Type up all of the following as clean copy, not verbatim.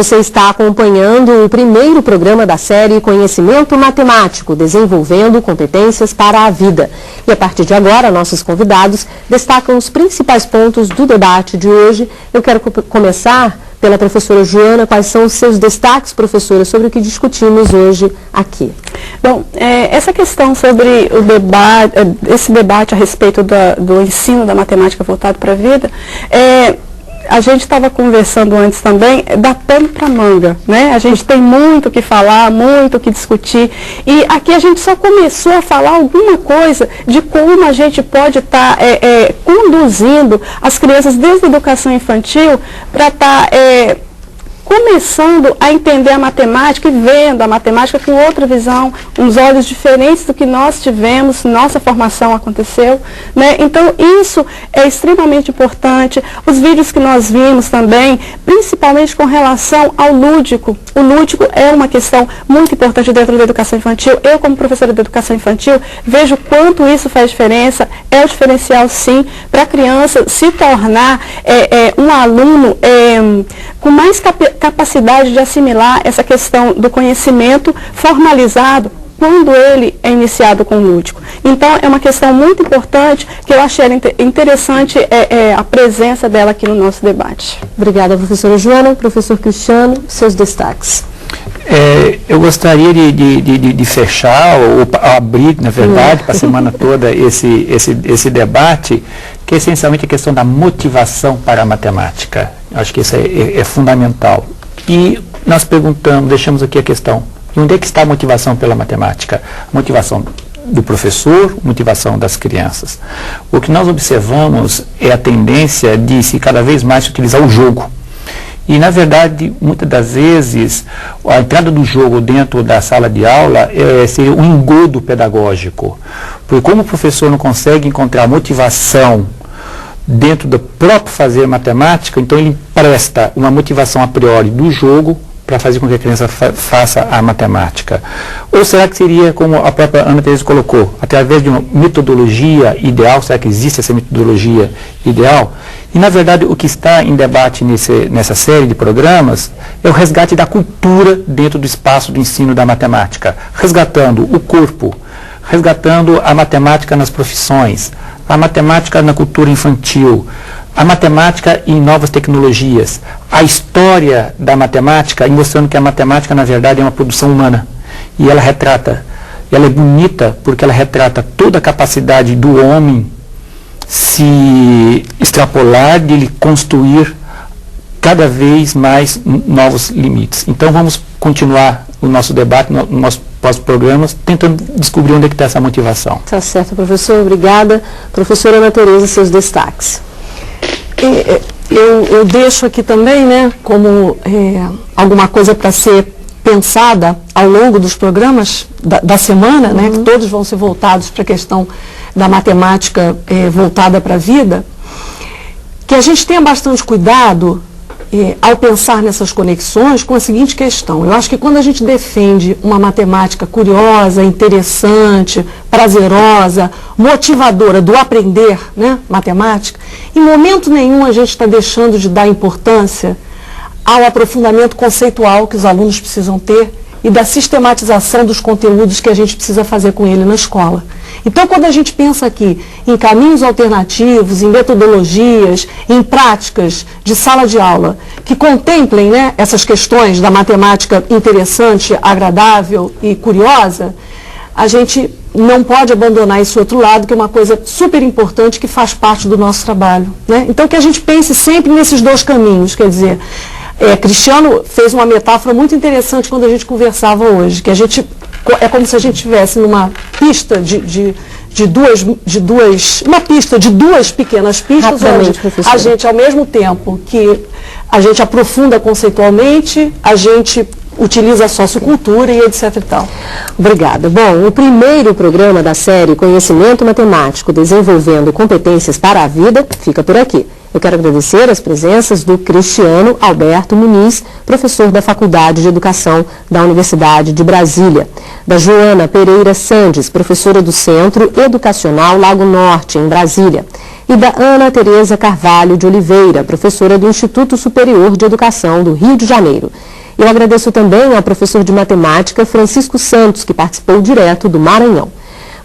Você está acompanhando o primeiro programa da série Conhecimento Matemático, desenvolvendo competências para a vida. E a partir de agora, nossos convidados destacam os principais pontos do debate de hoje. Eu quero começar pela professora Joana. Quais são os seus destaques, professora, sobre o que discutimos hoje aqui? Bom, essa questão sobre o debate, esse debate a respeito do ensino da matemática voltado para a vida, a gente estava conversando antes também, dá pano para manga, né? A gente tem muito o que falar, muito o que discutir, e aqui a gente só começou a falar alguma coisa de como a gente pode estar conduzindo as crianças desde a educação infantil para estar começando a entender a matemática e vendo a matemática com outra visão, uns olhos diferentes do que nós tivemos, nossa formação aconteceu, né? Então, isso é extremamente importante. Os vídeos que nós vimos também, principalmente com relação ao lúdico. O lúdico é uma questão muito importante dentro da educação infantil. Eu, como professora de educação infantil, vejo quanto isso faz diferença. É o diferencial, sim, para a criança se tornar um aluno com mais capacidade de assimilar essa questão do conhecimento formalizado quando ele é iniciado com o lúdico. Então, é uma questão muito importante que eu achei interessante a presença dela aqui no nosso debate. Obrigada, professora Joana. Professor Cristiano, seus destaques. Eu gostaria de fechar, ou abrir, na verdade, para a semana toda esse debate, que é essencialmente a questão da motivação para a matemática. Acho que isso é fundamental. E nós deixamos aqui a questão, onde é que está a motivação pela matemática? A motivação do professor, motivação das crianças. O que nós observamos é a tendência de se cada vez mais utilizar o jogo. E, na verdade, muitas das vezes, a entrada do jogo dentro da sala de aula seria um engodo pedagógico. Porque como o professor não consegue encontrar motivação dentro do próprio fazer matemática, então ele presta uma motivação a priori do jogo para fazer com que a criança faça a matemática. Ou será que seria, como a própria Ana Teresa colocou, através de uma metodologia ideal? Será que existe essa metodologia ideal? E, na verdade, o que está em debate nessa série de programas é o resgate da cultura dentro do espaço do ensino da matemática, resgatando o corpo, resgatando a matemática nas profissões, a matemática na cultura infantil, a matemática em novas tecnologias, a história da matemática, e mostrando que a matemática, na verdade, é uma produção humana. E ela é bonita porque ela retrata toda a capacidade do homem se extrapolar, de ele construir cada vez mais novos limites. Então, vamos continuar o nosso debate, no nosso próximo programa, tentando descobrir onde é que está essa motivação. Tá certo, professor. Obrigada. Professora Ana Teresa, seus destaques. Eu deixo aqui também, né, como alguma coisa para ser pensada ao longo dos programas da semana, né, que todos vão ser voltados para a questão da matemática voltada para a vida, que a gente tenha bastante cuidado ao pensar nessas conexões com a seguinte questão. Eu acho que quando a gente defende uma matemática curiosa, interessante, prazerosa, motivadora do aprender, né, matemática, em momento nenhum a gente está deixando de dar importância ao aprofundamento conceitual que os alunos precisam ter e da sistematização dos conteúdos que a gente precisa fazer com ele na escola. Então, quando a gente pensa aqui em caminhos alternativos, em metodologias, em práticas de sala de aula que contemplem, né, essas questões da matemática interessante, agradável e curiosa, a gente não pode abandonar esse outro lado, que é uma coisa super importante que faz parte do nosso trabalho, né? Então, que a gente pense sempre nesses dois caminhos, quer dizer, Cristiano fez uma metáfora muito interessante quando a gente conversava hoje, que a gente é como se a gente estivesse numa pista uma pista de duas pequenas pistas, onde a gente, ao mesmo tempo que a gente aprofunda conceitualmente, a gente utiliza a sociocultura e etc e tal. Obrigada. Bom, o primeiro programa da série Conhecimento Matemático, desenvolvendo competências para a vida, fica por aqui. Eu quero agradecer as presenças do Cristiano Alberto Muniz, professor da Faculdade de Educação da Universidade de Brasília, da Joana Pereira Sandes, professora do Centro Educacional Lago Norte, em Brasília, e da Ana Teresa Carvalho de Oliveira, professora do Instituto Superior de Educação do Rio de Janeiro. Eu agradeço também ao professor de matemática Francisco Santos, que participou direto do Maranhão.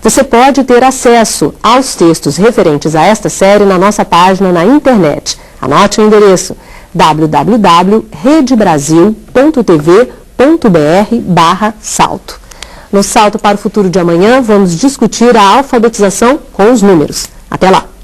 Você pode ter acesso aos textos referentes a esta série na nossa página na internet. Anote o endereço www.redebrasil.tv.br/salto. No Salto para o Futuro de amanhã, vamos discutir a alfabetização com os números. Até lá!